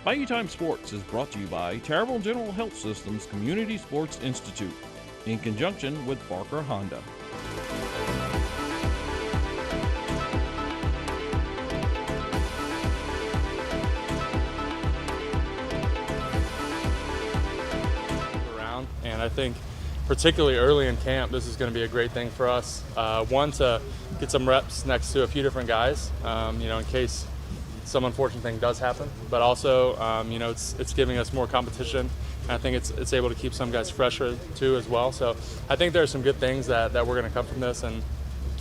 Bayou Time Sports is brought to you by Terrible General Health System's Community Sports Institute in conjunction with Barker Honda. And I think particularly early in camp, this is going to be a great thing for us. One, to get some reps next to a few different guys, in case some unfortunate thing does happen. But also, it's giving us more competition. And I think it's able to keep some guys fresher too as well. So I think there are some good things that we're going to come from this. And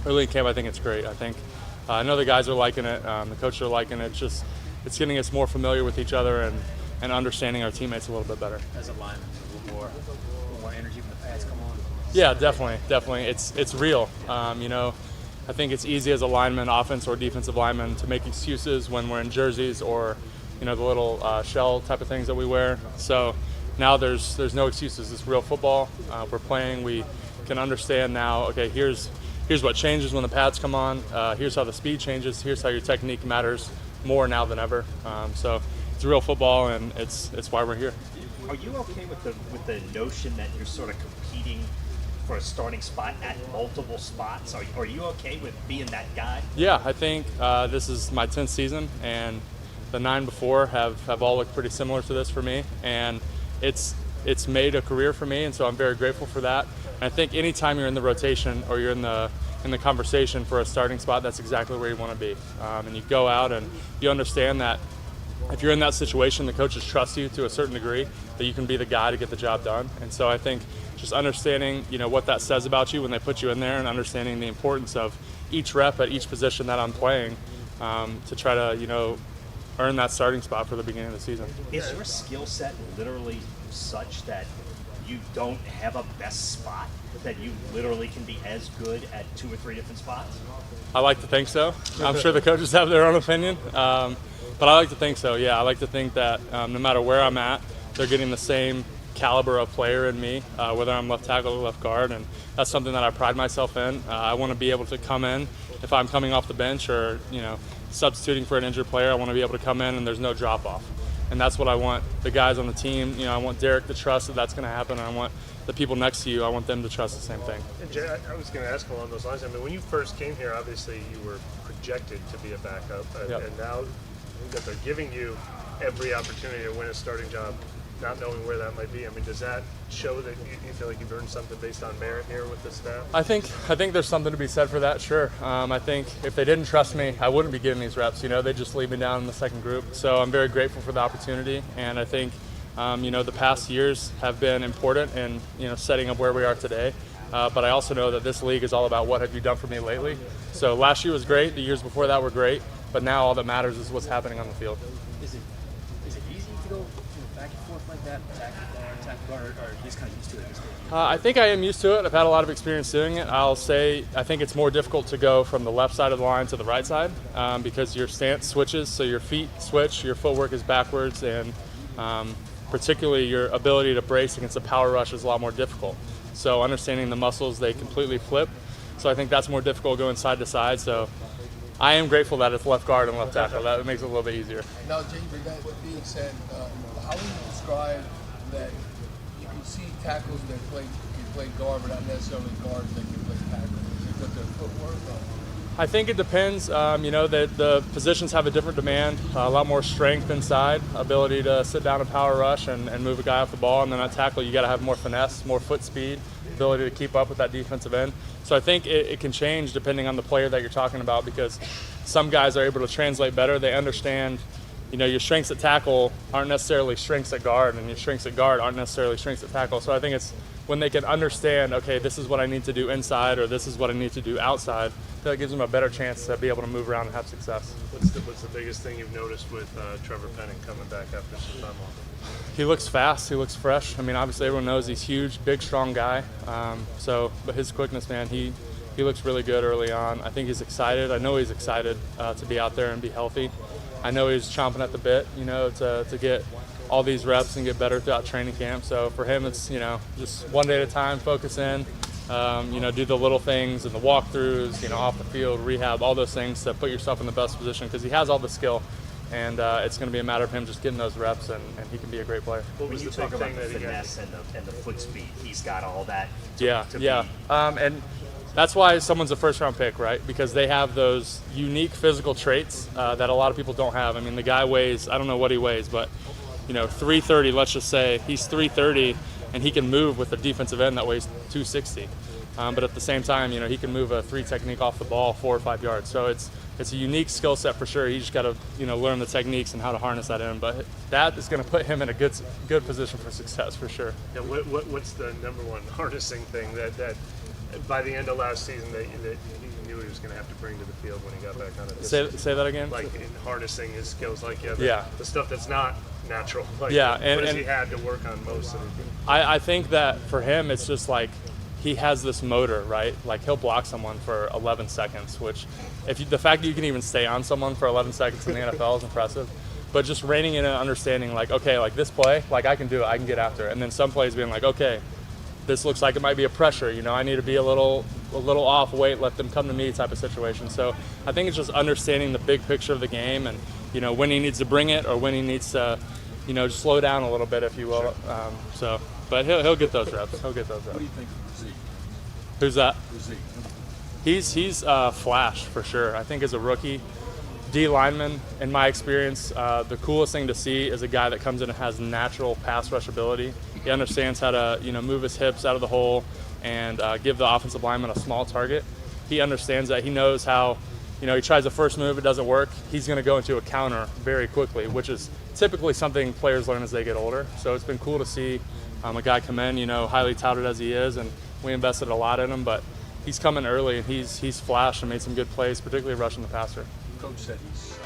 early in camp, I think it's great. I know the guys are liking it. The coaches are liking it. It's getting us more familiar with each other and understanding our teammates a little bit better. As a lineman, a little more energy when the pads come on. Yeah, definitely. It's real. I think it's easy as a lineman, offense or defensive lineman, to make excuses when we're in jerseys or, the little shell type of things that we wear. So now there's no excuses. It's real football. We're playing. We can understand now. Okay, here's what changes when the pads come on. Here's how the speed changes. Here's how your technique matters more now than ever. So it's real football, and it's why we're here. Are you okay with the notion that you're sort of competing for a starting spot at multiple spots? Are you okay with being that guy? Yeah, I think this is my 10th season, and the 9 before have all looked pretty similar to this for me, and it's made a career for me, and so I'm very grateful for that. And I think anytime you're in the rotation or you're in the conversation for a starting spot, that's exactly where you want to be. And you go out and you understand that if you're in that situation, the coaches trust you to a certain degree that you can be the guy to get the job done. And so I think just understanding, what that says about you when they put you in there, and understanding the importance of each rep at each position that I'm playing to try to, earn that starting spot for the beginning of the season. Is your skill set literally such that you don't have a best spot, that you literally can be as good at 2 or 3 different spots? I like to think so. I'm sure the coaches have their own opinion. But I like to think so, yeah. I like to think that no matter where I'm at, they're getting the same caliber of player in me, whether I'm left tackle or left guard, and that's something that I pride myself in. I want to be able to come in, if I'm coming off the bench or, substituting for an injured player, I want to be able to come in and there's no drop-off. And that's what I want the guys on the team. I want Derek to trust that that's going to happen, and I want the people next to you, I want them to trust the same thing. And Jay, I was going to ask along those lines. I mean, when you first came here, obviously you were projected to be a backup, and now that they're giving you every opportunity to win a starting job, not knowing where that might be. I mean, does that show that you feel like you've earned something based on merit here with the staff? I think there's something to be said for that, sure. I think if they didn't trust me, I wouldn't be getting these reps. They just leave me down in the second group. So I'm very grateful for the opportunity, and I think the past years have been important in setting up where we are today. But I also know that this league is all about what have you done for me lately. So last year was great, the years before that were great, but now all that matters is what's happening on the field. Is it easy to go back and forth like that, attack guard, or are you just kind of used to it at this stage? I think I am used to it. I've had a lot of experience doing it. I'll say I think it's more difficult to go from the left side of the line to the right side because your stance switches, so your feet switch, your footwork is backwards, and particularly your ability to brace against a power rush is a lot more difficult. So understanding the muscles, they completely flip. So I think that's more difficult going side to side. So I am grateful that it's left guard and left tackle. That makes it a little bit easier. Now, Jay, with that being said, how would you describe that you can see tackles that can play guard, but not necessarily guards that can play tackle? Is it with their footwork? I think it depends. The positions have a different demand, a lot more strength inside, ability to sit down and power rush and move a guy off the ball. And then at tackle, you got to have more finesse, more foot speed, ability to keep up with that defensive end. So I think it can change depending on the player that you're talking about, because some guys are able to translate better. They understand, your strengths at tackle aren't necessarily strengths at guard, and your strengths at guard aren't necessarily strengths at tackle. So I think it's when they can understand, okay, this is what I need to do inside, or this is what I need to do outside, that gives them a better chance to be able to move around and have success. What's the biggest thing you've noticed with Trevor Penning coming back after some time off? He looks fast. He looks fresh. I mean, obviously everyone knows he's huge, big, strong guy. But his quickness, man, he looks really good early on. I think he's excited. I know he's excited to be out there and be healthy. I know he's chomping at the bit, to get all these reps and get better throughout training camp. So for him, it's, just one day at a time, focus in, do the little things and the walkthroughs, off the field, rehab, all those things to put yourself in the best position, because he has all the skill. and it's going to be a matter of him just getting those reps, and he can be a great player. What When was you the talk big about thing the that he got? finesse and the foot speed, he's got all that. Yeah. And that's why someone's a first-round pick, right? Because they have those unique physical traits that a lot of people don't have. I mean, the guy weighs, I don't know what he weighs, but 330. Let's just say he's 330, and he can move with a defensive end that weighs 260. But at the same time, he can move a 3 technique off the ball 4 or 5 yards. So it's a unique skill set for sure. He just got to learn the techniques and how to harness that in. But that is going to put him in a good position for success for sure. Yeah, what's the number one harnessing thing that by the end of last season that he knew he was going to have to bring to the field when he got back on it? Say that again. Like in harnessing his skills, like Yeah. the stuff that's not natural. Like, Yeah, what has and he had to work on most of it? I think that for him, it's just like he has this motor, right? Like he'll block someone for 11 seconds, which the fact that you can even stay on someone for 11 seconds in the NFL is impressive. But just reining in and understanding, like, okay, like this play, like I can do it, I can get after it. And then some plays being like, okay, this looks like it might be a pressure, I need to be a little off, wait, let them come to me type of situation. So I think it's just understanding the big picture of the game and, when he needs to bring it or when he needs to, just slow down a little bit, if you will. But he'll get those reps. He'll get those reps. What do you think of Zeke? Who's that? Zeke. He's flash for sure. I think as a rookie, D lineman, in my experience, the coolest thing to see is a guy that comes in and has natural pass rush ability. He understands how to move his hips out of the hole and give the offensive lineman a small target. He understands that. He knows how, he tries the first move, it doesn't work. He's going to go into a counter very quickly, which is typically something players learn as they get older. So it's been cool to see a guy come in, highly touted as he is, and we invested a lot in him, but he's coming early and he's flashed and made some good plays, particularly rushing the passer. Coach said he's